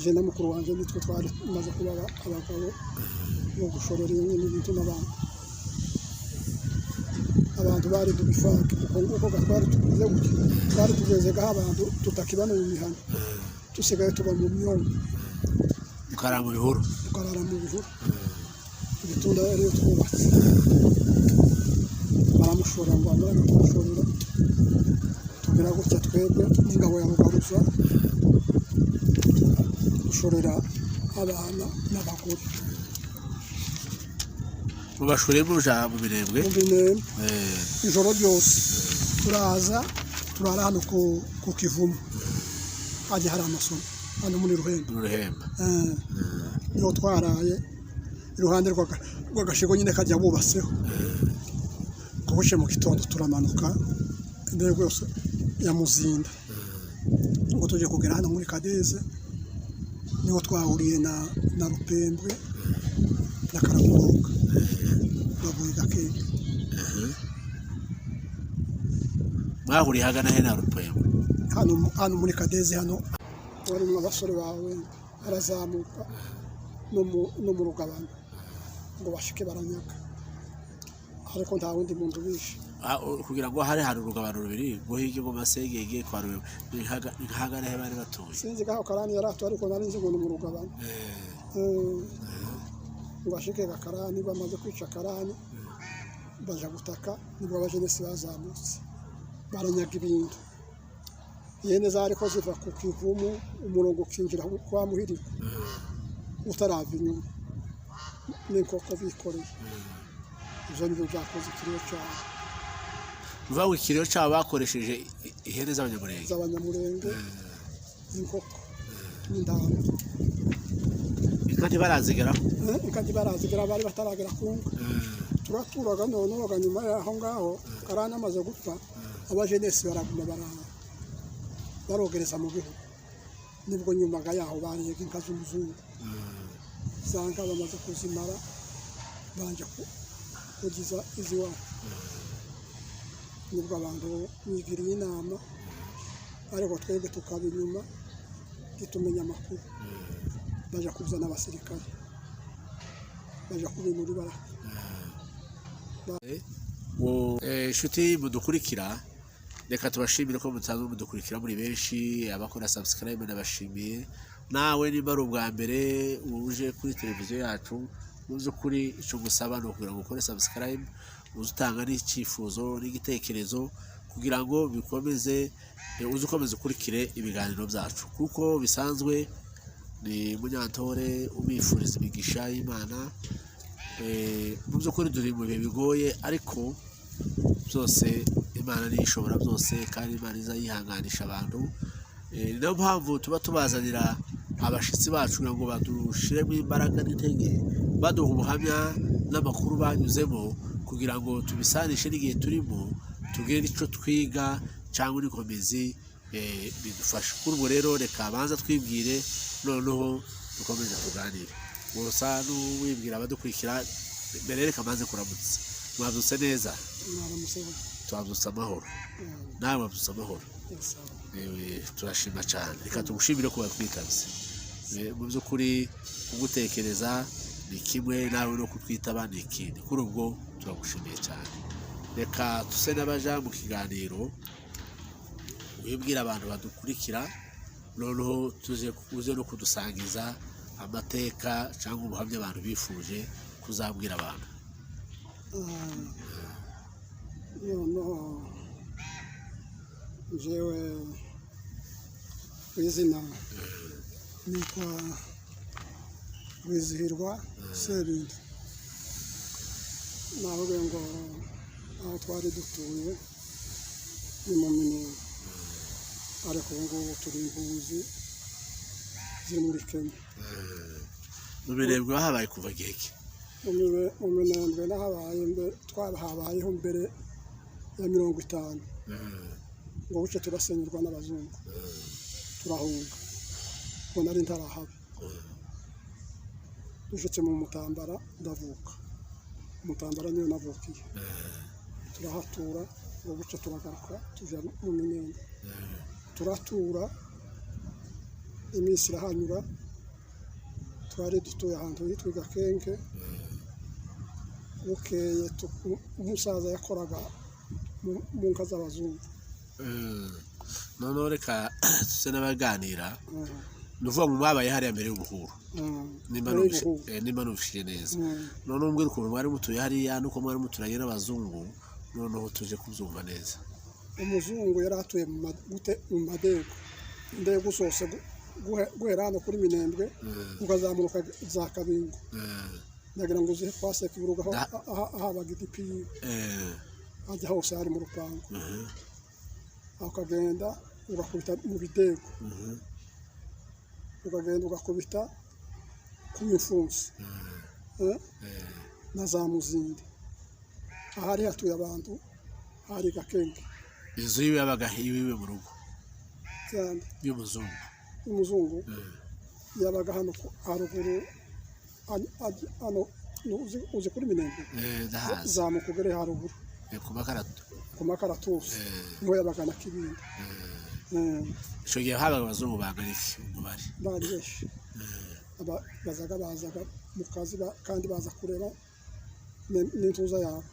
je na mukuru wanje nitwe twari maze kuba abagabo no gushorera n'ibintu n'abantu bari dubifaka kuko nguko gatwari tukuze gutyo twari tugeze gaha abantu tutakibana mu mihana tusigaye tuba mu myongo ukara mu bihuru ibitunda rero twubatse baramushora ngo amara kumushorera tubira gutya twebwe n'ingabo ya Rugaruza dushorera abana n'abagore mubashore muja mu birembwe ijoro ryose turaza turara hano ku Kivumu haje hari amasomo hano muri Ruhemba niho twaraye iruhande rw'agashigo nyine kajya bubatseho kubuce mu gitondo turamanuka indego yose ya Muzinda ngo tuje kugera hano muri Kadeze niho twahuriye na Rupembwe na Karamuruka babuye gakenge mwahuriye hagana he na Rupembwe hano muri Kadeze hano wari mu basore bawe arazamuka no mu Rugabano ngo bashike baranyaga ariko nta wundi muntu bishe kugira ngo hari urugabano rubiri ngo hige ngo masegege kwa ruwe hagana he bari batuye sinzi gaho Karani yarato ariko nari nzi ngo mu Rugabano ngo bashike Karani bamaze kwica Karani baja gutaka nibwo abajenesi bazamutse baranyaga ibintu yene zari ko ziva ku Kivumu umurongo kinjira kwa Muhiri utarava inyuma n'inkoko bikoreye izo nizo byakoze ikiriyo cyabo uvuga ikiriyo cyabo bakoresheje ihene z'abanyamurenge inkoko n'indaro kandi barazigera bari bataragera kunga turaturaga none nyuma yaho ngaho Karani amaze gupfa abajenesi baraguma barogereza mu bihugu nibwo nyuma yaho bariyega inka z'umuzungu zanga bamaze kuzimara banje kugiza iziwacu nibwo abantu bigiriye inama ariko twebwe tukaba inyuma gitumenya amakuru baje kuzana abasirikare baje kubinura ibara inshuti mudukurikira reka tubashimire ko mutanzwe mudukurikira muri benshi abakora subscribe nabashimiye nawe niba ari ubwa mbere uje kuri televiziyo yacu uzi kuri icyo gusaba no kugira ngo ukore subscribe uzutanga n'icyifuzo n'igitekerezo kugira ngo bikomeze ukomeze ukurikire ibiganiro byacu kuko bisanzwe ni Munyantore ubifuriza imigisha y'Imana mu by'ukuri turi mu bihe bigoye ariko byose Imana niyo ishobora byose kandi Imana izayihanganisha abantu niyo mpamvu tuba tubazanira abashitsi bacu ngo badushiremo imbaraga n'intege baduha ubuhamya n'amakuru banyuzemo kugira ngo tubisanishe n'igihe turimo tugire icyo twiga cyangwa n'ikomezi bidufasha kuri ubu rero reka banza twibwire noneho dukomeze tuganire gusa n'uwibwira abadukurikira mbere reka banze kuramutse mwabyutse neza twabyutse amahoro nawe wabyutse amahoro turashima cyane reka tugushimire ko watwitabye mu by'ukuri kugutekereza ni kimwe nawe no kutwitaba ni ikindi kuri ubwo turagushimiye cyane reka tuse n'abaja mu kiganiro wibwira abantu badukurikira noneho uze no kudusangiza amateka cyangwa ubuhamya abantu bifuje kuzabwira abantu noneho jewe kw'izina nitwa Rwizihirwa Sebindi navuga ngo aho twari dutuye ni mu Minembwe ariko ubu ngubu turi impunzi ziri muri Kenya mu Minembwe habaye kuva gihe ki mu Minembwe twabahabayeho mbere ya 50 ngo buce turasenyerwa n'abazungu turahunga ngo nari ntarahaba dushitse mu Mutambara ndavuka Mutambara niyo navukiye turahatura ngo buce turagaruka tuja mu Minembwe turatura iminsi irahanyura twari dutuye ahantu hitwa Gakenge bukeye umusaza yakoraga mu nka z'abazungu noneho reka tuse n'abaganira ni uvuga ngo mwabaye hariya mbere y'ubuhuru nimba nubishije neza noneho mbwira ukuntu mwari mutuye hariya nuko mwari muturanye n'abazungu noneho tuje kubyumva neza umuzungu yari atuye mu madego indego zose guhera hano kuri Minembwe ukazamuka za Kabingo ndagira ngo uzihe twaseka ibiruga ahabaga igipi ajya hose hari mu rupango akagenda ugakubita mu bidego ukagenda ugakubita ku mifunsi na za Muzindi ahari hatuye abantu hari Gakenge inzu yiwe yabaga iwiwe mu rugo cyane y'umuzungu yabaga hano haruguru hano uzi kuri Minembwe zamukugere haruguru ku makaratusi niho yabaga na Kibindi icyo gihe habaga abazungu bangana iki umubare bari benshi bazaga mu kazi kandi baza kureba n'intuza yabo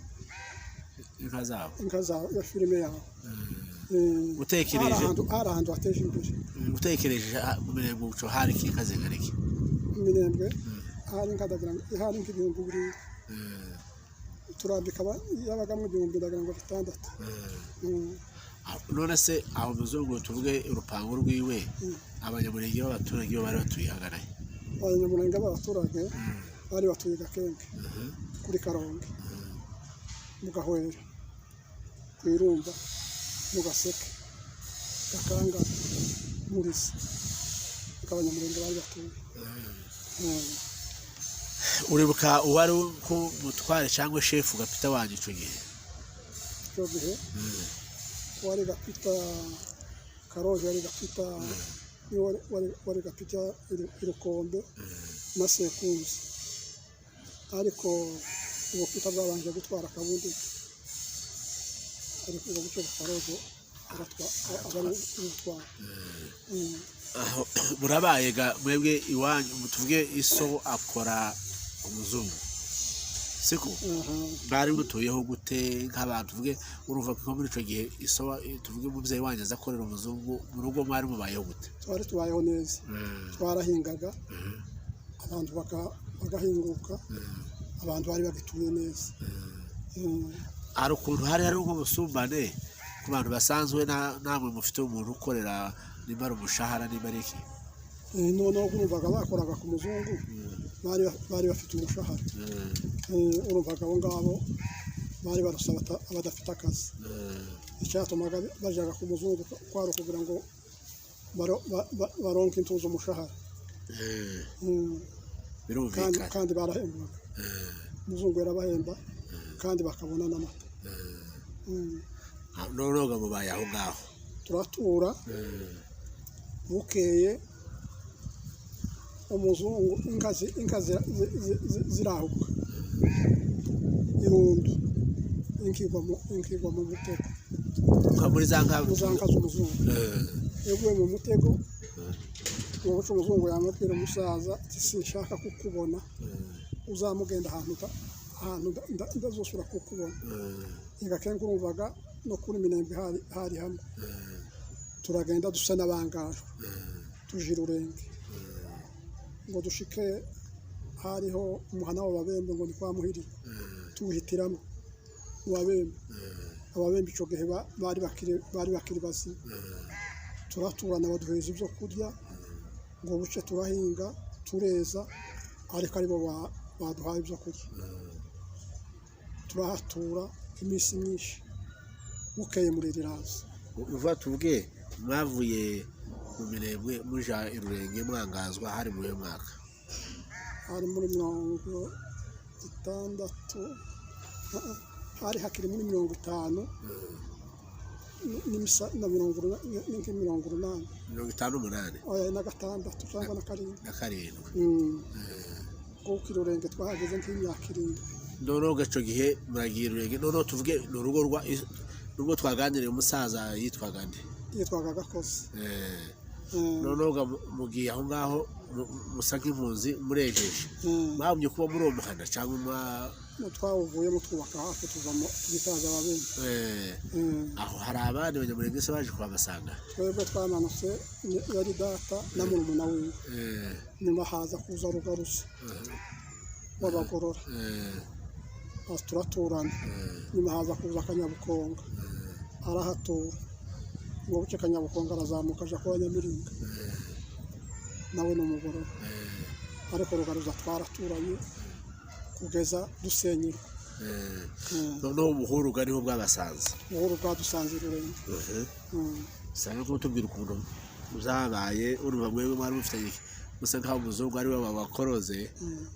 inka zabo ya filime yabo utekereje hari ahantu hateje imbere utekereje mu Minembwe uco hari inka zingana iki mu Minembwe hari inka hari nk'ibihumbi bibiri turambika yabagamo ibihumbi ndagira ngo 6 none se aho muzungu tuvuge urupango rwiwe abanyamurenge b'abaturage bari batuye hagaraye abanyamurenge b'abaturage bari batuye Gakenge kuri Karongi mu Gahwera ku Irumba mu Gaseke Gakanga Murisi abanyamurenge bari batuye uribuka uwari ku mutware cyangwa chef gapita wanyu ico gihe wari gapita Karoje wari gapita wari gapita Irukombe na Sekunzi ariko ubupita bwabanje gutwara Kabundi ariko ubuco Karoje agatwara murabayega mwebwe iwanyu tuvuge iso akora umuzungu siko bari mutuyeho gute nk'abantu tuvuge uruva ko muri ico gihe iso tuvuge umuvyeyi wanje azakorera umuzungu mu rugo mwari mubayeho gute twari tubayeho neza twarahingaga abantu bagahinguka abantu bari bagituye neza ari ukuntu hari nk'ubusumbane ku bantu basanzwe namwe mufite umuntu ukorera nimba ari umushahara nimba ari iki noneho urumvaga bakoraga ku muzungu bari bafite umushahara urumvaga abo ngabo bari barusaba abadafite akazi icyatumaga bajaga ku muzungu kwari kugira ngo baronke intuzo umushahara kandi barahembwaga umuzungu yarabahemba kandi bakabona n'amata noneho mubaye aho ngaho turatura bukeye umuzungu inka zirahuka irundu inkigwa mu mutego muri za nka z'umuzungu yaguye mu mutego uwo umuzungu yamubwira umusaza sinshaka kukubona uzamugenda ahantu ndazosura kukubona Gakenge urumvaga no kuri Minembwe hari hamwe turagenda dusa n'abangajwe tuje Rurenge ngo dushike hariho umuhana w'ababembe ngo ni kwa Muhiri tuhitiramo wabembe ababembe ico gihe bari bakiri basi turaturana baduheza ibyo kurya ngo buce turahinga tureza ariko aribo baduhaye ibyo kurya turahatura iminsi myinshi bukeye muri Riraza uva tuvuge mwavuye mu Minembwe muja Irurenge mwangazwa hari mu mwaka hari muri 60 hari hakiri muri 50 n'imisa na 58 oya na gatandatu cyangwa na karindwi kuko Irurenge twahageze nk'imyaka 7 noneho gaco gihe muragira Irurenge noneho tuvuge n'urugo twaganiriye umusaza yitwaga nde Gakozi noneho mugiye aho ngaho musa nk'impunzi murejeje mwabonye kuba muri uwo muhanda cyangwa twawuvuyemo twubaka hafi tuvamo twitaza ababyeyi aho hari abandi banyamurenge se baje kuhabasanga twebwe twamanutse yari data na murumuna wiwe nyuma haza kuza rugaruzi w'abagorora turaturana nyuma haza kuza Kanyabukonga arahatura ngo buke Kanyabukonga arazamuka aja kwa Nyamiringa nawe n'umugorora ariko rugaruza twaraturanye kugeza dusenyera noneho ubuhuru bwariho bwabasanze ubuhuru bwadusanze Rurenge usanga ko tubwira ukuntu uzabaye urumva mwebwe mwari mufite gusa nk'aho umuzungu ari we babakoroze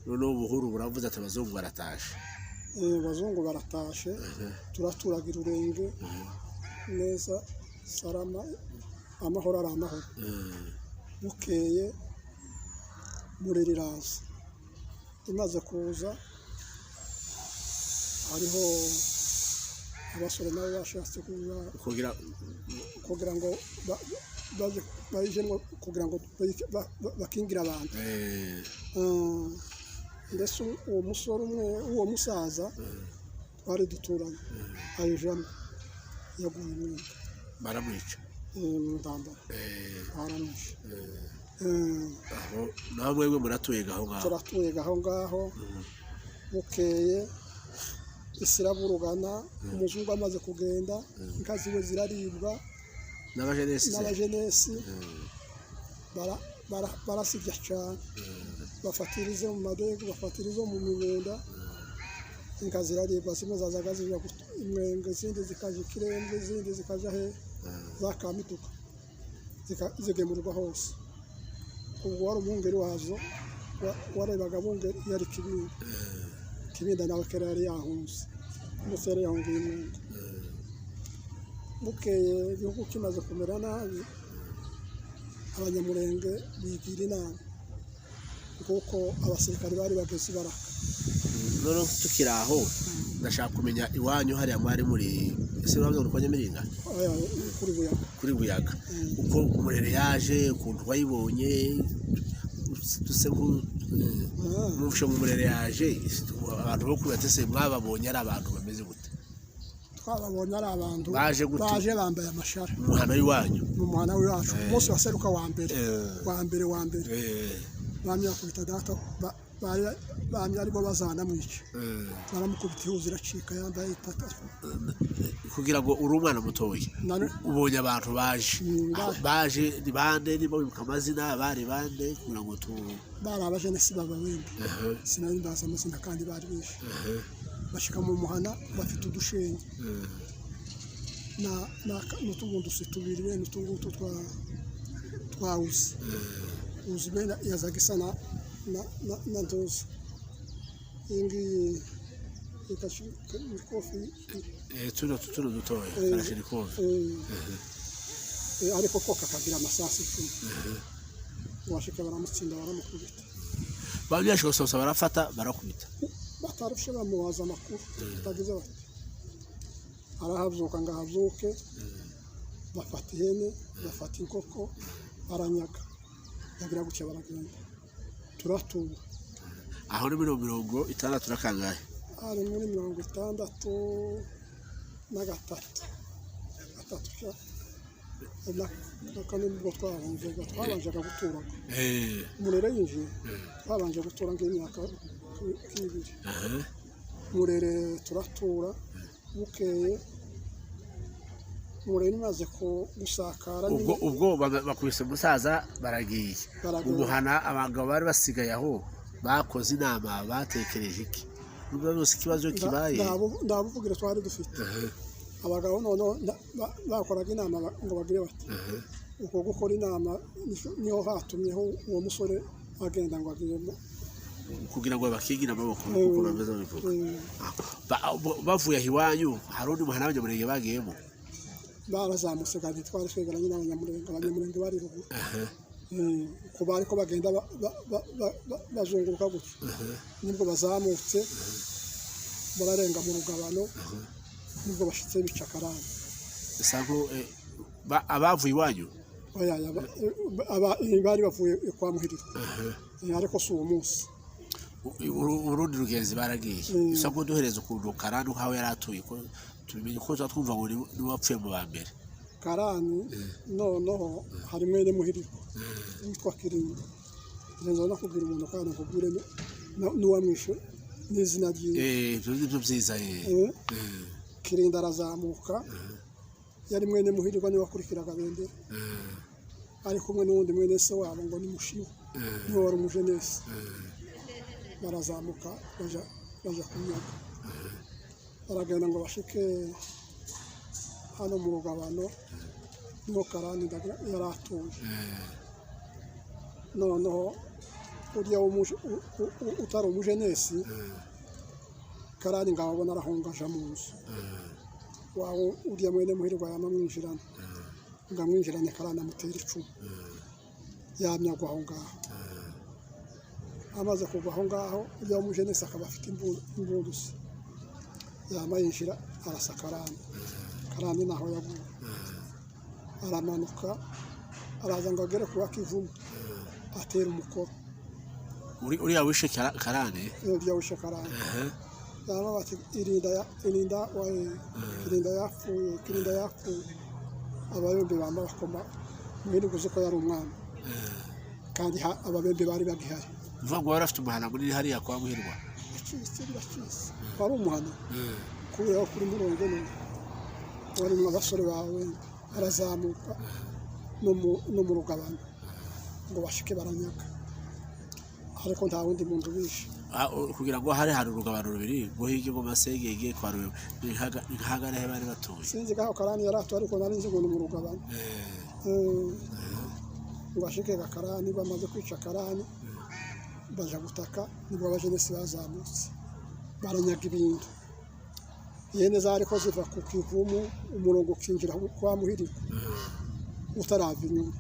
noneho ubuhuru buravuze ati abazungu baratashe abazungu baratashe turaturaga Rurenge neza salama amahoro ari amahoro bukeye Mureriraza imaze kuza hariho abasore nabo bashatse kugira ngo kugira ngo bakingira abantu ndetse uwo musore umwe uwo musaza twari duturanye ayijamo yaguye umwenda baramwica ndambara baramwishe aho naho mwebwe muratuye aho ngaho turatuye aho ngaho bukeye isiraburugana umuzungu amaze kugenda inka ziwe ziraribwa n'abajenesi barasirya cyane bafatirize mu madego bafatirize mu mibunda inka ziraribwa zimwe zazaga zijya imwenge izindi zikaja ikirembe izindi zikaja he za Kamituka zigemurwa hose ubwo wari umwungeri wazo warebaga abungeri yari Kibinda nawe kera yari yahunze umusore yahungiye imwenge bukeye igihugu kimaze kumera nabi abanyamurenge bigira inama kuko abasirikare bari bageze baraka noneho tukiri aho ndashaka kumenya iwanyu hariya mwari muri ese bavuze ngo kwa Nyamiringa kuri Buyaga uko umurere yaje ukuntu wayibonye duse mufishe mu murere yaje abantu bo kubatese mwababonye ari abantu bameze gute twababonye ari abantu baje bambaye amashara mu muhana w'iwanyu wacu bose baseruka wa mbere bamya kubita data bamya ariko bazana mwica baramukubita ihuza iracika yambaye itata kugira ngo uri umwana mutoya ubonye abantu baje ni bande nibo bibuka amazina bari bande kugira ngo bari abajenesi babawembe sinari ndaza amazina kandi bari bishe bashika mu muhana bafite udushenge n'utubundi tubiri bene utungutu twawuzi uzi bene yazaga isa na ndozi ingi ikashikofi tuno dutoya karashirikofi ariko ko kakagira amasasi 10 washika baramutsinda baramukubita banyashaka gusosa barafata barakubita batarushe bamuwaza amakuru tagize bati arahavuka ngahavuke bafata ihene bafata inkoko baranyaga yagira gucya baragenda turatura aho ni 60 nakangahe ari muri 63 nakane nibwo twabanje gutura murere yinjiye twabanje gutura ng'imyaka 2 murere turatura bukeye murere maze ko gusakara ubwo bakubise umusaza baragiye umuhana abagabo bari basigaye aho bakoze inama batekereje iki nubwo bose ikibazo kibaye ndabuvugira twari dufite abagabo none bakoraga inama ngo bagire bati uko gukora inama niho hatumyeho uwo musore agenda ngo agiyemo kugira ngo bakigira amaboko kuko bameze bivuga bavuye iwanyu hari undi muhana w'abanyamurenge bagiyemo barazamutse kandi twari twegeranye n'abanyamurenge bari ruguru ko bari ko bagenda bazunguruka gutyo nibwo bazamutse bararenga mu rugabano nibwo bashitse bicakarana isango abavuye iwanyu oya bari bavuye kwa muhiriro ariko si uwo munsi urundi rugenzi baragiye isa ngo duhereze ukuntu karani uhawe yari atuye ko tubimenye ko twumva ngo ni wapfuye mu ba mbere karani noneho hari mwene muhiriro witwa Kirinda nzo nakubwira umuntu kandi nakubwire n'uwamwishe n'izina ryiwe ibyo byiza Kirinda arazamuka yari mwene muhirirwa niwe wakurikiraga Bendera ari kumwe n'uwundi mwene se wabo ngo ni Mushibu niwe wari umujenesi barazamuka baja kumyaga baragenda ngo bashike hano mu rugabano niho karani yari atuye noneho uriya utari umujenesi karani ngababona arahungaja mu nzu wawe uriya mwene muhirirwa yamamwinjirana ngamwinjirane karani amutera icumu yamyagwa aho ngaho amaze kugwa aho ngaho uriya umujenesi akaba afite imburusi yamayinjira arasa karani naho yaguye aramanuka araza ngo agere kuwa Kivumu atera umukoro uriya wishe karani uriya wishe karani yaba bati Kirinda yapfuye abayombe bamba bakoma mwene guze ko yari umwana kandi ababembe bari bagihari uvuga ngo barafite umuhana munini hariya kwa muhirwa bacise wari umuhana kubera kuri murongo none wari mu basore bawe arazamuka no mu rugabano ngo bashike baranyaga ariko nta wundi muntu bishe kugira ngo hari urugabano rubiri ngo hige ngo masege igiye kwa ruwe nkagana he bari batuye sinzi gaho karani yaratu ariko nari nzi ngo ni mu rugabano ngo ashike karani bamaze kwica karani baja gutaka nibwo abajenesi bazamutse baranyaga ibintu yene zari ko ziva ku Kivumu umurongo kinjira kwa muhiriro utarava inyuma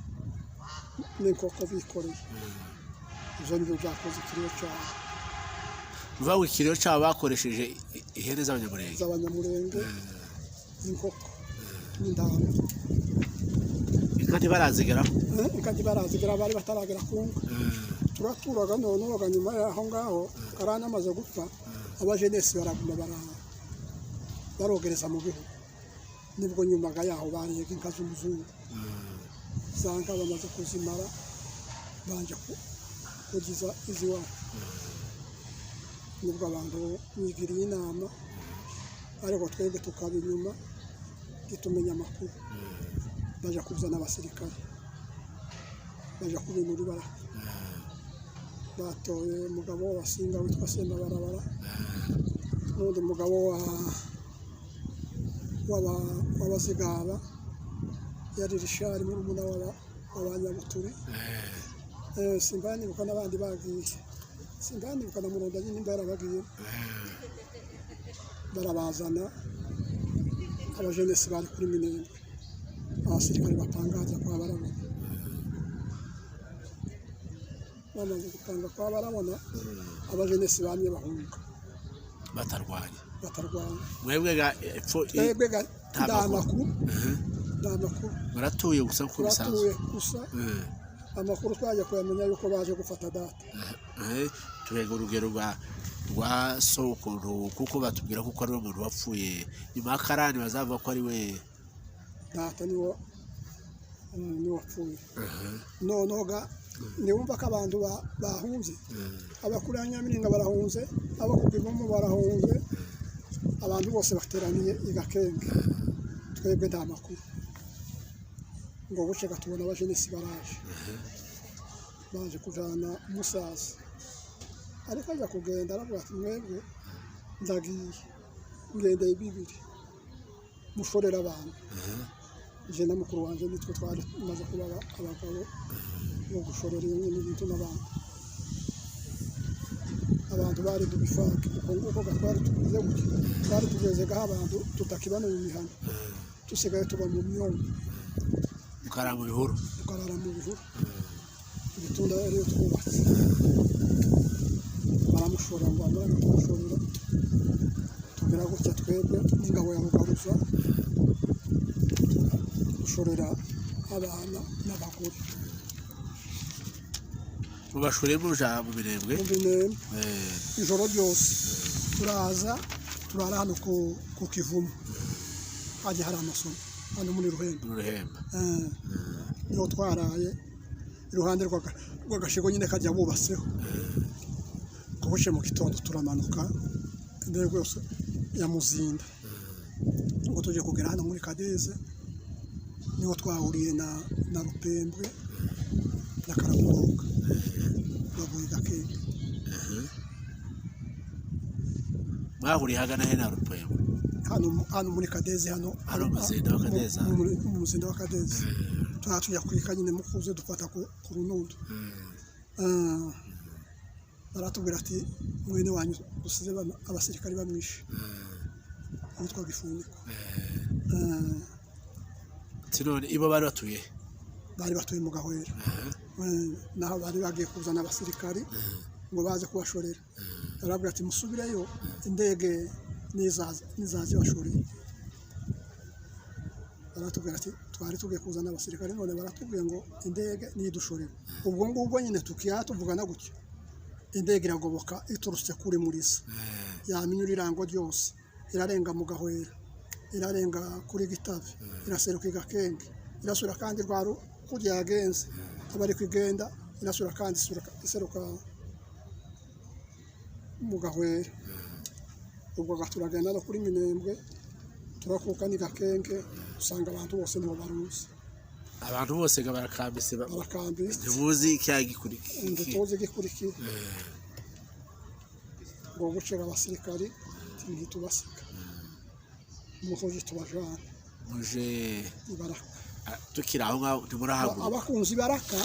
n'inkoko bikoreye izo nibyo byakoze ikiriyo cyane uvuga ngo ikiriyo cyabo bakoresheje ihene z'abanyamurenge inkoko n'indaro inka ntibarazigeraho bari bataragera ku nka turaturaga noneho nyuma y'aho ngaho karani amaze gupfa abajenesi baraguma barogereza mu bihugu nibwo nyuma yaho bariye inka z'umuzungu za nka bamaze kuzimara banje kugiza iziwacu nibwo abantu bigiriye inama ariko twebwe tukaba inyuma gitumenya amakuru baja kuzana abasirikare baja kubinura ibara batoye umugabo wasinga witwa Sembabarabara n'undi mugabo w'abazigaba yari Rishari murumuna w'abanyabuturi simbanibuka n'abandi bagiye simbanibuka na Muronda nyine barabagiye barabazana abajenesi bari kuri Minembwe abasirikare batangaza kwa barabona bamaze gutanga kwa barabona abajenesi bamye bahunga batarwanya mwebwe ga ndamakuru baratuye gusa ko bisanzwe amakuru twaje kuyamenya yuko baje gufata data turega urugero rwa soko kuko batubwira ko ari umuntu wapfuye nyuma y'akarani bazavuga ko ari we data niwo wapfuye nonoga niwumva ko abantu bahunze abakuru ya Nyamiringa barahunze abakugivumu barahunze abantu bose bateraniye igakenge twebwe nta makuru ngo buce gatubona abajenesi baje kujana umusaza ariko ajya kugenda aravuga ati mwebwe ndagiye ngendeye bibiri mushorera abantu je na mukuru wanje nitwe twari maze kuba abagabo bo gushorera ibintu n'abantu bari dubifaka kuko nguko gatwari tugize gutyo twari tugeze gaha abantu tutakibana mu mihana tusigaye tuba mu myongo ukarara mu bihuru ibitunda rero twubatse baramushora ngo amara kumushorera tugira gutya twebwe n'ingabo ya Rugaruza dushorera abana n'abagore mubashore muja mu Minembwe mu Minembwe ijoro ryose turaza turara hano ku Kivumu haje hari amasomo hano muri Ruhemba niho twaraye iruhande rw'agashigo nyine kajya bubatseho kubuce mu gitondo turamanuka indego yose ya Muzinda ngo tuje kugera hano muri Kadeze niho twahuriye na Rupembwe na Karamuruka bavuye Gakenge mwahuriye hagana he na Rupembwe hano muri Kadeze hano mu Muzinda wa Kadeze tuja kwika nyine mukuze dufata ku Runundo baratubwira ati mwene wanyu dusize abasirikari bamwishe yitwa Gifuniko none ibo bari batuye mu Gahwera naho bari bagiye kuzana abasirikari ngo baze kubashorera barabwira ati musubireyo indege nizaze bashoreye baratubwira ati twari tugiye kuzana abasirikari none baratubwiye ngo indege nidushorera ubwo ngubwo nyine tuvugana gutyo indege iragoboka iturutse kuri Murisa yaminyura irango ryose irarenga mu Gahwera irarenga kuri Gitabe iraseruka Gakenge irasura kandi rwaru kujya yagenze abari kwigenda irasura kandi iseruka mu Gahwera ubwo gaturagenda no kuri Minembwe turakuka ni Gakenge usanga abantu bose nibo baruzi abantu bose barakambise ntibuzi igikurikira ngo gucira abasirikari ntitubasiga umuhoje tubajana muje Baraka tukira aho ngaho ntimurahaguruka abakunzi Baraka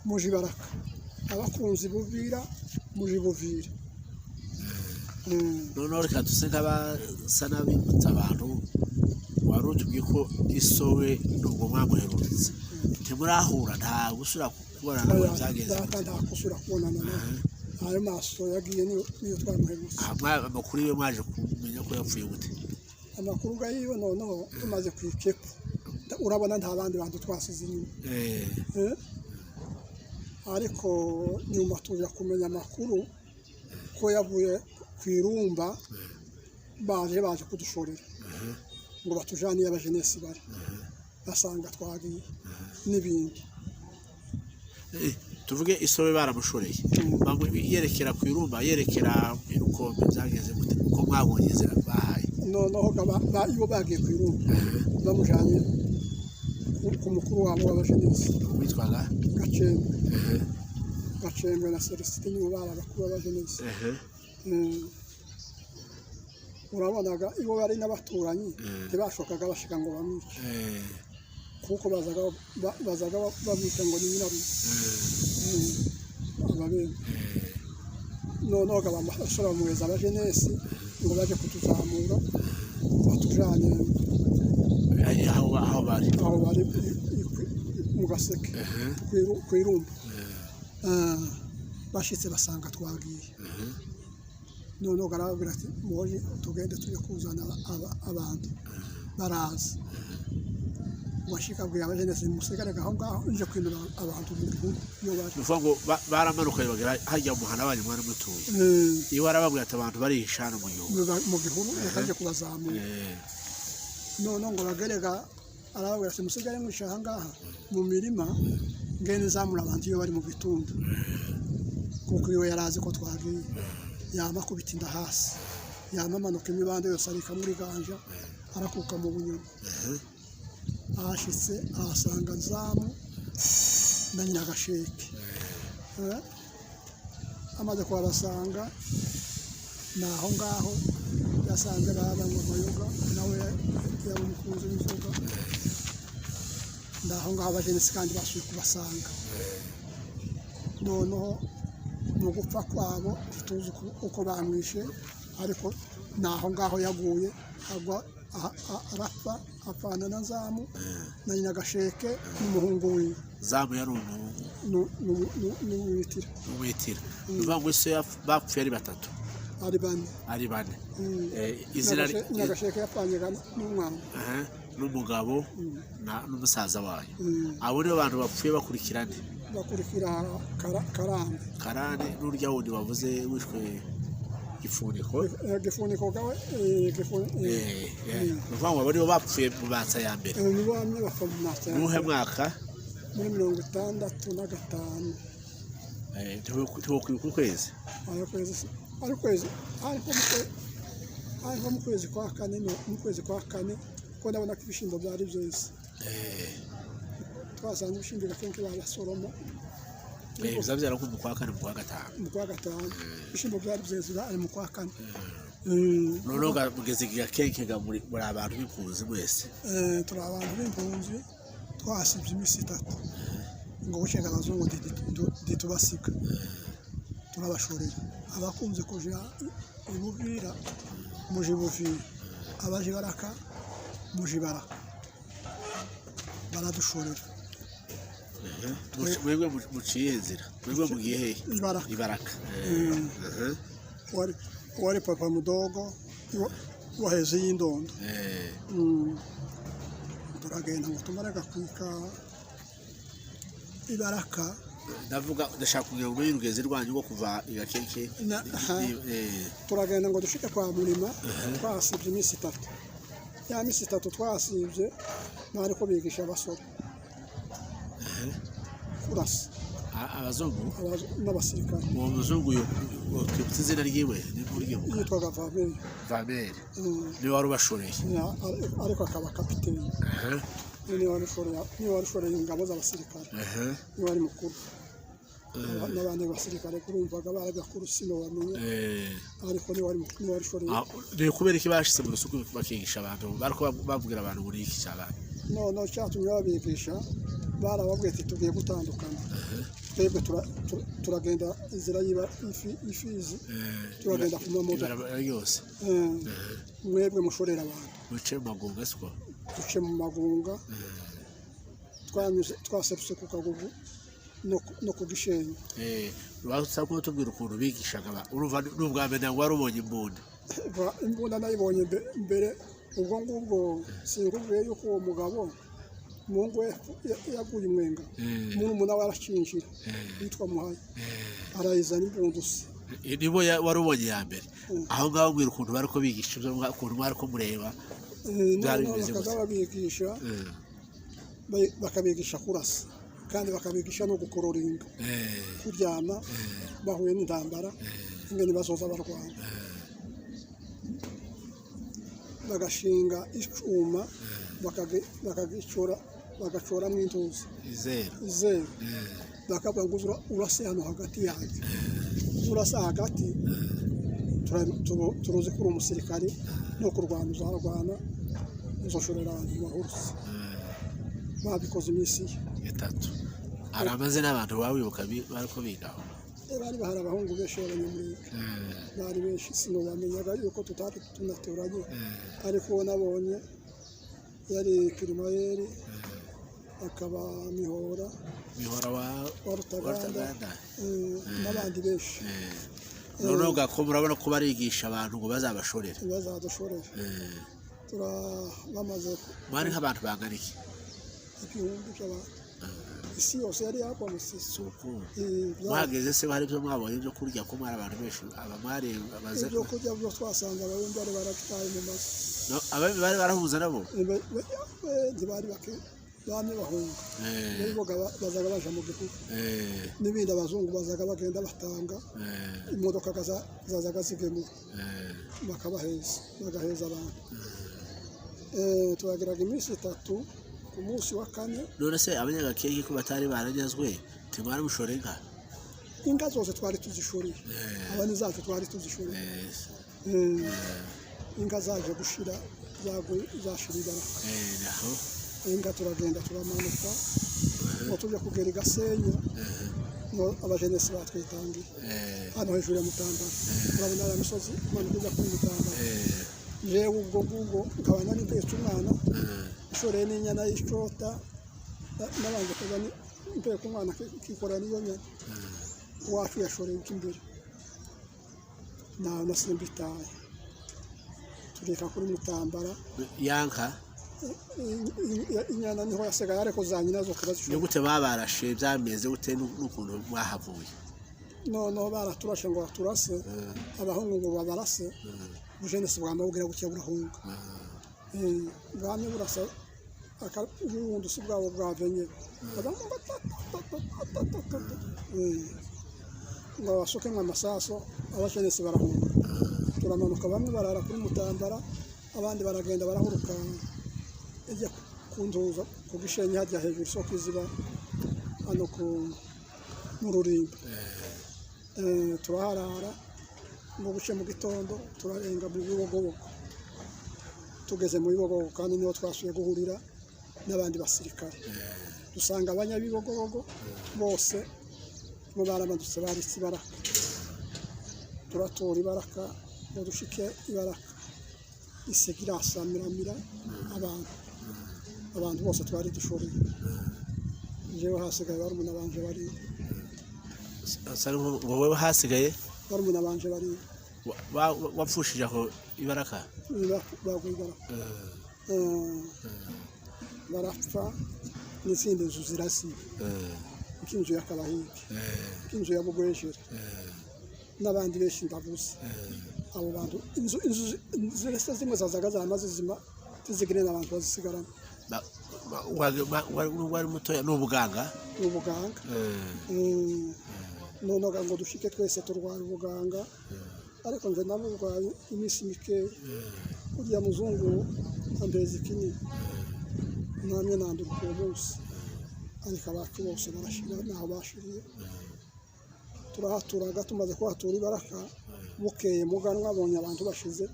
muje Baraka abakunzi Buvira muje Buvira noneho reka duse nk'abasa n'abibutsa abantu wari utubwiye ko isowe nubwo mwamuherutse ntimurahura nta gusura kubonana nawe byagenze nta gusura kubonana nawe ayo maso yagiye niyo twamuherutse amakuru yo mwaje kumenya ko yapfuye gute amakuru gayiwe noneho tumaze kwikepo urabona nta bandi bantu twasize inyuma ariko nyuma tuja kumenya amakuru ko yavuye kwirumba baje kudushorera ngo batujaniye abajenesi bari basanga twagiye n'ibindi tuvuge isobe baramushoreye yerekera kwirumba yerekera irukombe byageze gute uko mwabonye inzira bahaye noneho iyo bagiye kwirumba bamujanye ku mukuru wabo w'abajenesi witwaga Gacembe na Celestin nibo barabakuru b'abajenesi urabonaga iyo bari n'abaturanyi ntibashokaga bashika ngo bamwice kuko bazaga babita ngo ni nyirarume ababembe noneho bashobora bamuheza abajenesi ngo baje kutuzamura batujanye aho bari mu Gaseke kwirumba bashitse basanga twagiye noneho garabwira ati muhoje tugende tuje kuzana abantu baraza washika bwira abajenesi musigare aho ngaho nje kwinura abantu mu gihugu yo baje nuvuga ngo baramanuka bagera hajya umuhana bari mwana mutuye iyo arababwira ati abantu barishana mu gihugu yakaje kubazamura none ngo bagerega arababwira ati musigare mwishaha ngaha mu mirima ngene zamura abantu iyo bari mu bitunda kuko iyo yarazi ko twagiye yama kubita inda hasi yama manuka imibande yose arika muri ganja arakuka mu bunyoni ahashitse ahasanga Zamu na Nyagasheke amaze kuhabasanga naho ngaho yasanze babanywa amayoga nawe yari umukunzi w'inzoga ndaho ngaho abajenesi kandi basuye kubasanga noneho mu gupfa kwabo tuzi uko bamwishe ariko naho ngaho yaguye agwa arapfa apfana na Zamu na Nyagasheke n'umuhungu wiwe Zamu yari umuhungu n'uwitira uvuga ngo ise bapfuye ari batatu ari bane izina Nyagasheke yapfanye n'umwana n'umugabo n'umusaza wayo abo nibo bantu bapfuye bakurikirane bakurikira karande n'urya wundi wavuze wishwe gifuniko gawe uvuga ngo abo nibo bapfuye mu matsa ya mbere nibo bamwe bapfa mu matsa ya muhe mwaka muri 65 tubokwibuka ukwezi ariko mu kwezi kwa kane ko ndabona ko ibishimbo byari byose twasanze ibishimbo gakenke barasoroma bizabyara ko mu kwa kane mu kwa gatanu ibishimbo byari byose ari mu kwa kane none ugeze gakenke muri abantu b'impunzi mwese turi abantu b'impunzi twasibye iminsi 3 ngo bushega abazungu ditubasiga turabashorera abakunze kuja ibuvira muje buvira abaje baraka muje baraka baradushorera mwebwe muciye inzira mwebwe mugiye hehe ibaraka wari papa mudogo waheze y'indondo turagenda ngo tumare gakwika ibaraka ndavuga ndashaka kugira ngo y'urugezi rwanyu rwo kuva igakenke turagenda ngo dushike kwa Murima twasibye iminsi 3 ya minsi 3 twasibye bari ko bigisha abasore kurasa abazungu n'abasirikare uwo muzungu twibutse izina ryiwe yitwaga Vamere ni wari ubashoreye ariko akaba kapiteni ni wari ushoreye ingabo z'abasirikare ni wari mukuru n'abandi basirikare kurumvaga baragakuru sino bamenye ariko ni wari ushoreye ni kubera iki bashyize mu rusuku bakigisha abantu bariko babwira abantu muri iki cyabana no cyatumye babigisha barababwiye ati tugiye gutandukana twebwe turagenda inzira ifizi turagenda ku mamodoka yose mwebwe mushorera abantu muce mu magunga siko duce mu magunga twasepse ku kagugu no ku gishenyi urasa ko tubwira ukuntu bigishaga urumva n'ubwa mbere ngo warubonye imbunda nayibonye mbere ubwo ngubwo singubwiye yuko uwo mugabo mungu yaguye umwenga umuntu waracinjira yitwa Muhaye arayizana imbundusi nibo warubonye ya mbere aho ngaho ubwira ukuntu bariko bigisha ukuntu mwariko mureba byari bimeze babigisha bakabigisha kurasa kandi bakabigisha no gukororinga kuryana bahuye n'intambara ingene bazoza barwana bagashinga icuma bagacora mu intuzi izero bakavuga ngo urase hano hagati yanjye urasa hagati turuzi kuri umusirikare no kurwana uzarwana uzoshorera abantu bahuruse babikoze iminsi 3 hari amazina y'abantu bawibuka bariko bigaho bari bahari abahungu benshi b'abanyamurika bari benshi sinobamenyaga yuko tutari tunaturanye ariko nabonye yari Kirimayeri akaba Mihora wa Rutaganda n'abandi benshi none ugako murabona ko barigisha abantu ngo bazabashorere bamaze mwari nk'abantu bangana iki igihumbi cy'abantu isi yose yari yakometse suko mwageze se bari byo mwabonye byo kurya ko mwari abantu benshi abamware abaze byo kurya byo twasanga abandi bari barakitaye mu maso ababi bari barahuza nabo ntibari bake bamwe bahunga niboga bazaga baje mu gihugu n'ibindi abazungu bazaga bagenda batanga imodoka zazaga zigemura bagaheza abantu turageraga iminsi 3 ku munsi wa 4 none se abanyagakeke ko batari baranyazwe timwari mushorega inka zose twari tuzishoreye abandi zacu twari tuzishoreye inka zaje gushira zashirira naho inka turagenda turamanuka ngo tujya kugera Gasenyi no abajenesi batwitangiye hano hejuru ya Mutamba turabona ya misozi manuka kuri Mutamba jewe ubwo ngubwo nkabana n'intetse umwana ishoreye n'inyana y'ishota n'abanje kuzana impeye ku mwana kikora niyo nyana wacu yashoreye imbere na nasimbitaye tureka kuri Mutambara yanka inyana niho yasigaye ariko za nyina zo kurazishora ni gute babarashe byameze gute n'ukuntu mwahavuye no baraturashe ngo baturase abahungu ngo babarase bujenesi bwamabwira gutya burahunga bwamye burasa ubundi si bwabo bwavenye ngo basukemwe amasaso abajenesi barahunga turamanuka bamwe barara kuri Mutambara abandi baragenda barahuruka ijya kunduza ku gishenyi hajya hejuru soko iziba hano mu Rurimbo turaharara ngo buce mu gitondo turarenga mu Bibogobogo tugeze mu Bibogobogo kandi niho twasuye guhurira n'abandi basirikare dusanga abanyabibogobogo bose mu baramadutse baritse Ibaraka turatora Ibaraka ngo dushike Ibaraka isigira asamiramira abantu bose twari dushoreye jewe hasigaye barumuna banje bari wowe hasigaye barumuna banje bari wapfushije aho Ibaraka bagwibara barapfa n'izindi nzu zirasiba inzu y'Akabahigi inzu ya Bugwejere n'abandi benshi ndavuze abo bantu inzu zirese zimwe zazaga zamaze zima tizigire n'abantu bazisigarana wari mutoya n'ubuganga noneho ngo dushike twese turwara ubuganga ariko nje naburwaye iminsi mike kurya muzungu ambezi kinini namwe nanduka uwo munsi ariko abacu bose barashira naho bashiriye turahaturaga tumaze kuhatura Ibaraka bukeye muganwa abonye abantu bashize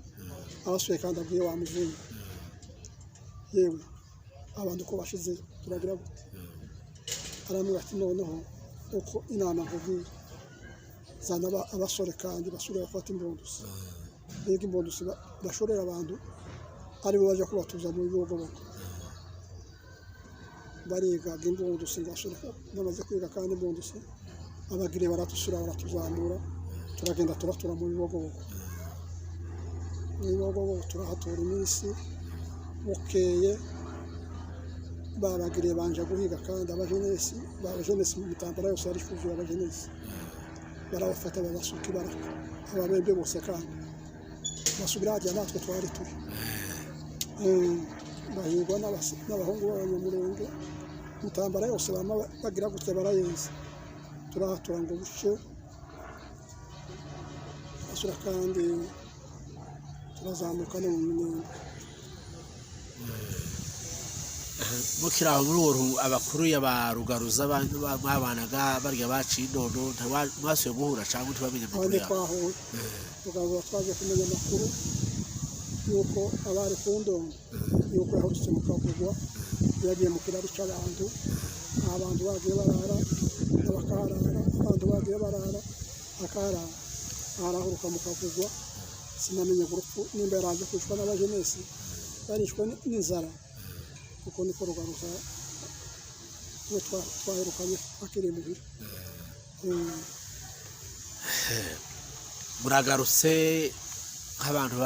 abasuye kandi abwiye wa muzungu yewe abantu ko bashize turagira gute aramubwira ati noneho uko inama nkubwira zana abasore kandi basure bafata imbondusi bega imbondusi bashorera abantu aribo baje kubatuza mu Bibogobogo barigaga imbondusi ngo basore bamaze kwiga kandi imbondusi abagire baratusura baratuzamura turagenda turatura mu Bibogobogo turahatura iminsi bukeye babagiriye banje guhiga kandi abajenesi mu Mutambara yose ari kuzuye abajenesi barabafata babasuka Ibaraka ababembe bose kandi basubira hajya natwe twari turi bahigwa n'abahungu b'abanyamurenge Mutambara yose bama bagira gutya barayeza turahatura ngo buce basura kandi turazamuka no mu Minembwe mukiraho muri uwo abakuru y'abarugaruza abantu babanaga barya baciye indono mwasuye guhura cyangwa ntibamenye amakuru yabo tugavuga twaje kumenya amakuru yuko abari ku ndono yuko yahurutse mu Kavugwa yagiye mu kirari cy'abantu abantu bagiye barara n'abakarara abantu bagiye barara akarara arahuruka mu Kavugwa sinamenye urupfu nimba yaraje kwicwa n'abajenesi yarishwe n'inzara kuko niko rugaruza twaherukanye akiri muhira muragarutse nk'abantu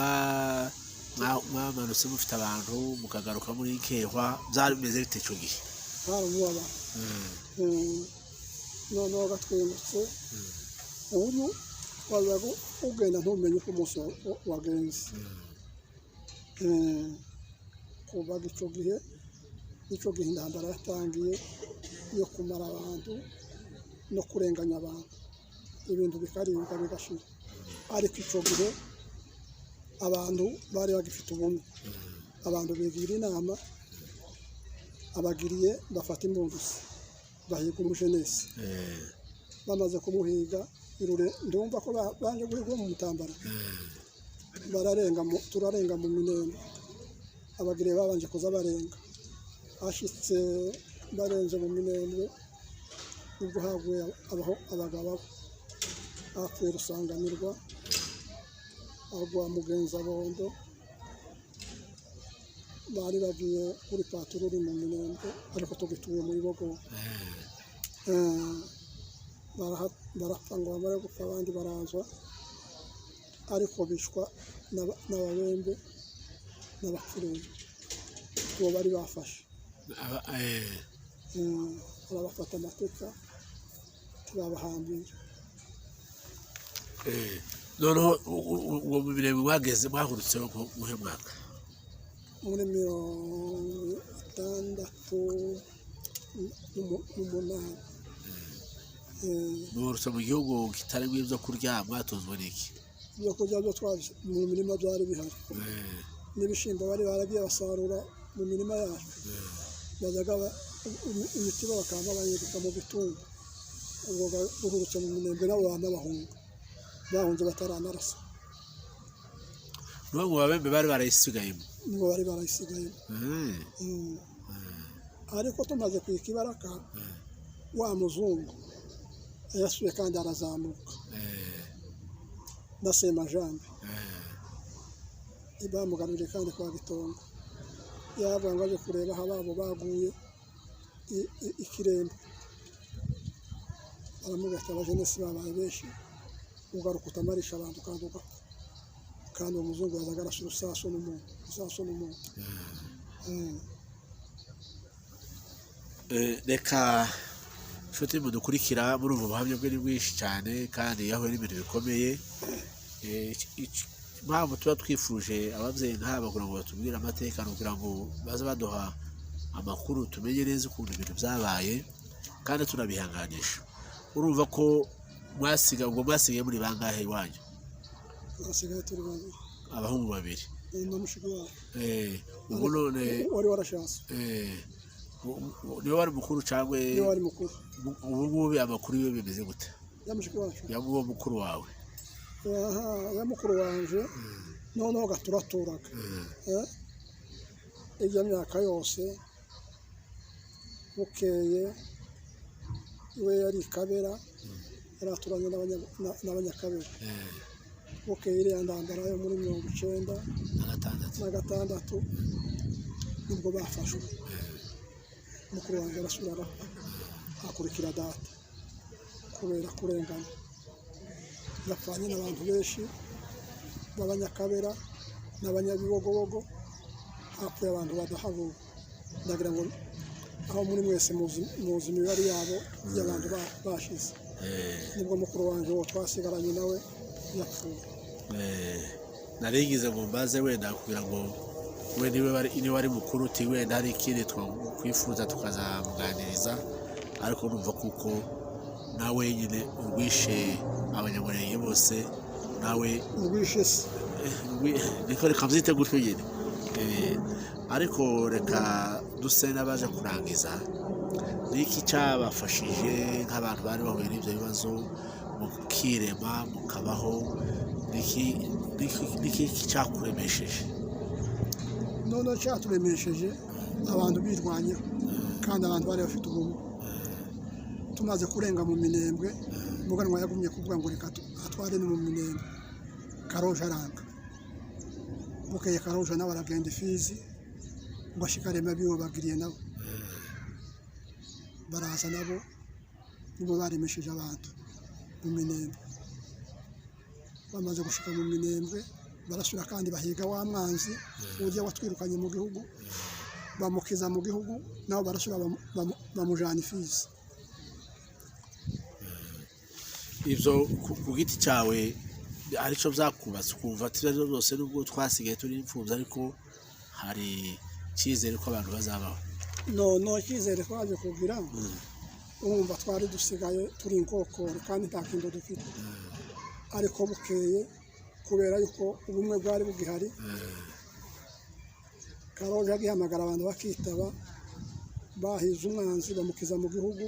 mwamanutse mufite abantu mukagaruka muri Nkehwa byari bimeze bite icyo gihe baramuba noneho gatwimutse ubu wazaga ugenda ntumenye uko umunsi wagenze kuva icyo gihe intambara yatangiye yo kumara abantu no kurenganya abantu ibintu bikaribwa bigashira ariko icyo gihe abantu bari bagifite ubumwe abantu bigira inama abagiriye bafata imbondusi bahiga umujenesi bamaze kumuhiga ndumva ko banje guhigwa mu Mutambara turarenga mu Minembwe abagiriye babanje kuza barenga ashitse barenze mu Minembwe ubwo haguye abagabo hapfuye Rusanganirwa agwa Mugenza Bondo bari bagiye kuri patururi mu Minembwe ariko tugituye mu Bibogobogo barapfa ngo bamare gupfa abandi barazwa ariko bishwa n'ababembe n'abapfuye uwo bari bafashe Aba- eh, barabafata amateka turabahambira noneho uwo mu mirenge mwageze mwahurutseho muhe mwaka muri 68 muhurutse mu gihugu kitarimo ibyo kurya mwatuzwe n'iki ibyo kurya byo twaje mu mirima byari bihari n'ibishimbo bari baragiye basarura mu mirima yacu bajyaga imitiba bakaba bayirika mu bitunga ubwo bahurutse mu minembwe nabo bana bahunze bataranarasa n'ubu babembe bari barayisigayemo nibo bari barayisigayemo ariko tumaze kwika ibaraka wa muzungu yasuye kandi arazamuka na Semajambe bamugaruriye kandi kwa Gitongo yavuga ngo aje kureba aho ababo baguye ikirembo aramugata abajenesi babaye benshi ugaruka utamarisha abantu kandi ugapfa kandi uwo muzungu yazaga arasura isaso n'umuntu reka inshuti mudukurikira muri ubu buhamya bwe ni bwinshi cyane kandi yahuye n'ibintu bikomeye impamvu tuba twifuje ababyeyi nk'aba kugira ngo batubwire amateka kugira ngo baze baduha amakuru tumenye neza ukuntu ibintu byabaye kandi tunabihanganisha urumva ko mwasigaye muri bangahe iwanyu basigaye turi babiri abahungu babiri n'umushiki wacu ubu none wari warashatse niwe wari mukuru cyangwa niwe wari mukuru ubu ngubu amakuru yo bimeze gute yamushiki wacu yamuwo mukuru wawe ya mukuru wanje noneho gaturaturaga ijya myaka yose bukeye iwe yari Kabera yaraturanye n'abanyakabera bukeye iriya ndambara yo muri 1996 nibwo bafashwe mukuru wanjye arasubira akurikira data kubera kurengana yapfanye n'abantu benshi b'abanyakabera n'abanyabibogobogo hapfuye abantu badahabuwe ndagira ngo aho muri mwese muzi imibare yabo y'abantu bashize nibwo mukuru wanjye wo twasigaranye nawe yapfuye narigize ngo mbaze wenda kugira ngo we niwe ari mukuru uti wenda hari ikindi twakwifuza tukazamuganiriza ariko numva kuko nawe nyine urwishe abanyamurenge bose nawe urwishe se niko reka mbyite gutyo nyine ariko reka duse n'abaje kurangiza niki cyabafashije nk'abantu bari bahuye n'ibyo bibazo mukirema mukabaho niki cyakuremesheje none cyaturemesheje abantu birwanya kandi abantu bari bafite ubumwe tumaze kurenga mu minembwe muganwa yagumye kuvuga ngo reka atware ni mu minembwe Karoje aranga bukeye Karoje nawe aragenda Ifizi ngo ashikarema biwo bagiriye nabo baraza nabo nibo baremesheje abantu mu minembwe bamaze gushika mu minembwe barasura kandi bahiga wa mwanzi ujya watwirukanye mu gihugu bamukiza mu gihugu nabo barasura bamujana Ifizi ibyo ku giti cyawe aricyo byakubatse ukumva tuzo zose nubwo twasigaye turi imfubyi ariko hari icyizere ko abantu bazabaho no icyizere twaje kugira urumva twari dusigaye turi inkokoro kandi nta kintu dufite ariko bukeye kubera yuko ubumwe bwari bugihari Karoje agihamagara abantu bakitaba bahize umwanzi bamukiza mu gihugu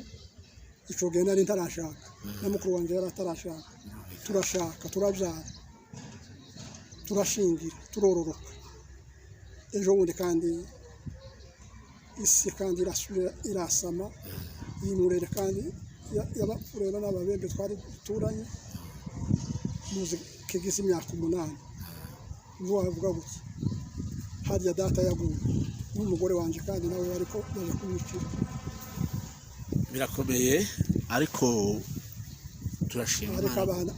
icyo gihe nari ntarashaka na mukuru wanjye yari atarashaka turashaka turabyara turashingira turororoka ejo bundi kandi isi kandi irasama yimurere kandi y'abapfurera n'ababembe twari duturanye muzi kigize imyaka 8 ngo wavuga gutya harya data yaguye n'umugore wanjye kandi nawe ariko baje kumwicira birakomeye ariko turashima ariko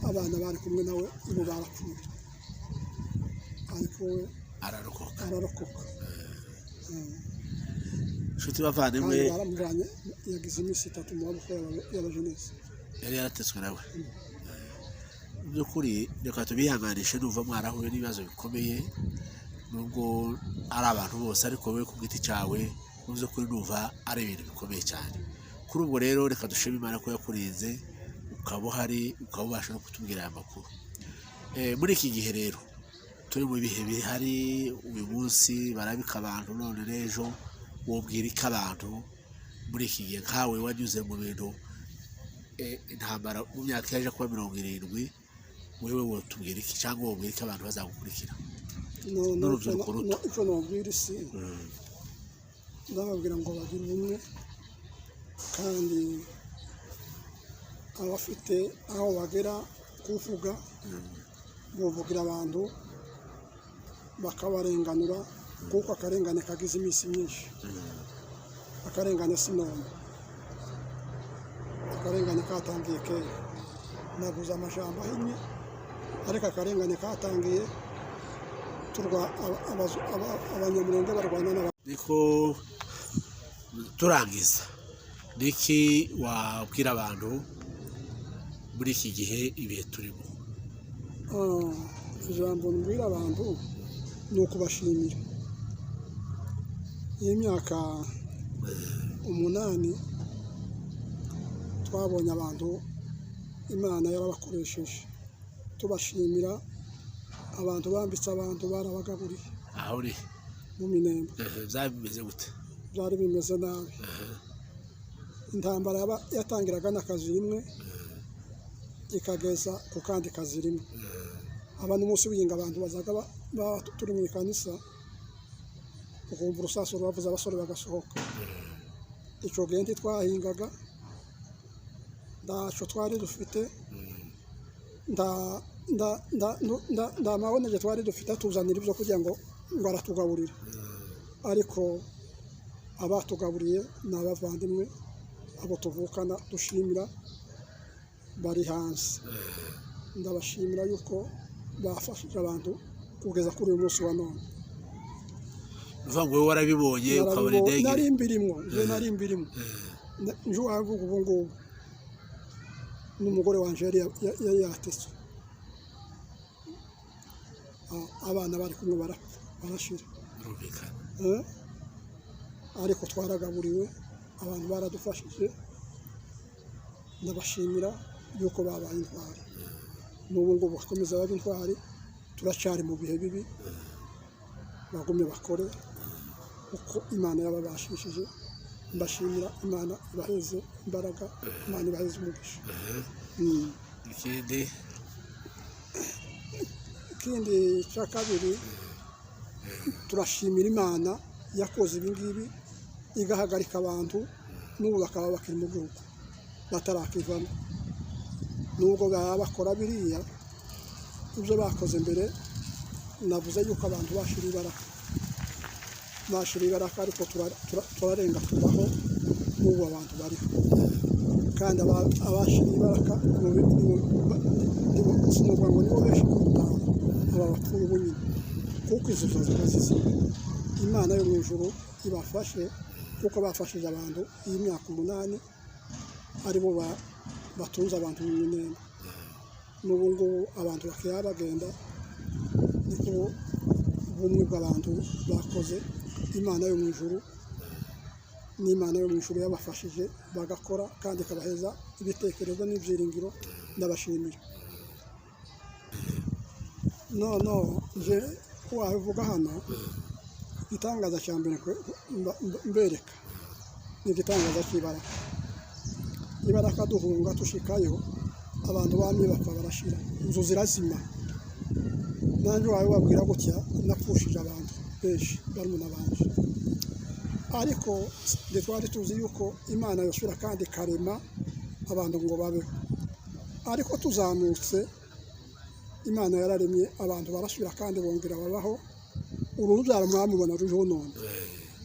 abana bari kumwe nawe ubu barapfuye ariko we ararokoka inshuti bavandimwe kandi baramujyanye yagize iminsi 3 mu maboko y'abajenesi yari yaratetswe nawe mu by'ukuri reka tubihanganishe nuva mwarahuye n'ibibazo bikomeye nubwo ari abantu bose ariko wowe ku giti cyawe mu by'ukuri nuva ari ibintu bikomeye cyane kuri ubwo rero reka dushime Imana ko yakurinze ukaba uhari ukaba ubasha no kutubwira aya makuru muri iki gihe rero turi mu bihe bihari uyu munsi barabika abantu none n'ejo wobwira iki abantu muri iki gihe nkawe wanyuze mu bintu intambara mu myaka yaje kuba 70 wewe wotubwira iki cyangwa wobwira iki abantu bazagukurikira n'urubyiruko ruto icyo nabwira isi ndababwira ngo bagire ubumwe kandi abafite aho bagera kuvuga buvugira abantu bakabarenganura kuko akarengane kagize iminsi myinshi akarengane sinone akarengane katangiye kera naguze amajambo ahinnye ariko akarengane katangiye abanyamurenge barwana niko turangiza niki wabwira abantu muri iki gihe ibihe turimo ijambo mbwira abantu ni ukubashimira iyi myaka 8 twabonye abantu Imana yarabakoresheje tubashimira abantu bambitse abantu barabagaburiye aho uri mu Minembwe byabimeze gute byari bimeze nabi intambara yatangiraga n'akazi rimwe ikageza ku kandi kazi rimwe abantu umunsi w'inga abantu bazaga turi mu ikanisa ukumva urusasu rwavuze abasore bagasohoka icyo gihe twahingaga ndaco twari dufite nda maboneje twari dufite tuzanira ibyo kugira ngo baratugaburira ariko abatugaburiye n'abavandimwe abo tuvukana dushimira bari hanze ndabashimira yuko bafashije abantu kugeza kuri uyu munsi wa none uvuga ngo warabibonye ukabona indege nari mbirimo nje wavuga ubu ngubu n'umugore wanje yari yatetswe abana bari kumwe barashira ariko twaragaburiwe abantu baradufashije ndabashimira yuko babaye intwari n'ubu ngubu bakomeza baba intwari turacyari mu bihe bibi bagumye bakore uko Imana yababashishije mbashimira Imana ibaheze imbaraga Imana ibaheze umugisha ikindi cya kabiri turashimira Imana yakoze ibingibi igahagarika abantu n'ubu bakaba bakiri mu gihugu batarakivamo nubwo baba bakora biriya ibyo bakoze mbere navuze yuko abantu bashira ibaraka ariko turarenga tubaho n'ubu abantu bariho kandi abashira ibaraka sinubwa ngo nibo benshi kurutaha aba bakuru bunyine kuko izo ziba zizima Imana yo mu ijuru ibafashe kuko bafashije abantu iyi myaka 8 aribo batunze abantu mu Minembwe n'ubu ngubu abantu bakaba bagenda niko ubumwe bw'abantu bakoze Imana yo mu ijuru n'Imana yo mu ijuru yabafashije bagakora kandi ikabaheza ibitekerezo n'ibyiringiro ndabashimira no je wavuga hano igitangaza cya mbere mbereka ni igitangaza cy'ibaraka ibaraka duhunga tushikayo abantu bamwe bapfa barashira inzu zirazima nanjye wawe wabwira gutya napfushije abantu benshi barimo n'abandi ariko twari tuzi yuko Imana yosura kandi karema abantu ngo babeho ariko tuzamutse Imana yararemye abantu barasubira kandi bongera babaho urubyaro mwamubona ruriho none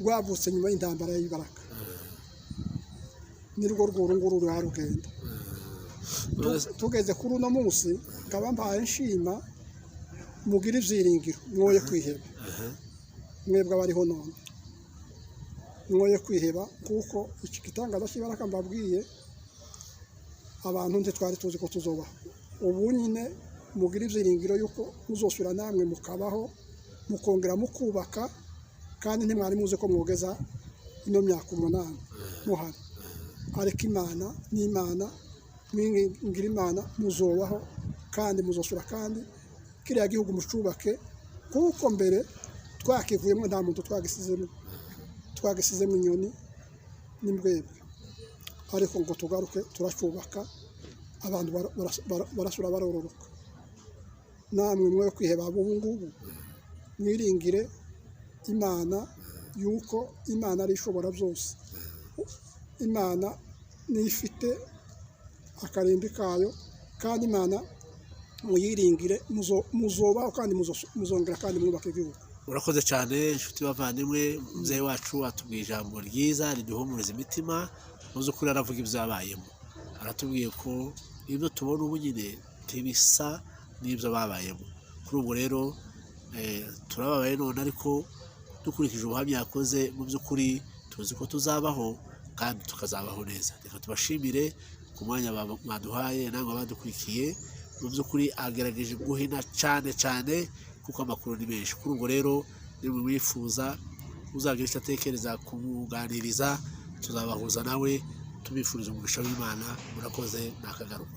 rwavutse nyuma y'intambara y'ibaraka nirwo rw'urunguru rwarugenda tugeze kuri uno munsi ngaba mbaye nshima mugira ibyiringiro mwoye kwiheba mwebwe abariho none mwoye kwiheba kuko iki gitangaza cy'ibaraka mbabwiye abantu ntitwari tuzi ko tuzoba ubu nyine mugira ibyiringiro yuko muzosubira namwe mukabaho mukongera mukubaka kandi ntimwari muzi ko mwogeza ino myaka 8 muhari ariko Imana n'Imana mwingira Imana muzobaho kandi muzosura kandi kiriya gihugu mucubake kuko mbere twakivuyemo nta muntu twagisizemo inyoni n'imbwebwe ariko ngo tugaruke turacubaka abantu barasura barororoka namwe mwe kwiheba ubu ngubu mwiringire Imana yuko Imana ari ishobora byose Imana nifite akarimbi kayo kandi Imana muyiringire muzobaho kandi muzongera kandi mwubaka igihugu. Urakoze cyane inshuti bavandimwe muzeye wacu atubwiye ijambo ryiza riduhumuriza imitima muzukuri aravuga ibyabayemo aratubwiye ko ibyo tubona ubu nyine tibisa n'ibyo babayemo kuri ubwo rero turababaye none ariko dukurikije ubuhamya yakoze mu by'ukuri tuzi ko tuzabaho kandi tukazabaho neza reka tubashimire ku mwanya baduhaye namwe badukurikiye mu by'ukuri agerageje guhina cyane kuko amakuru ni menshi kuri ubwo rero nimwe mwifuza uzagira icyo atekereza kumuganiriza tuzabahuza nawe tubifuriza umugisha w'Imana murakoze nakagaruka.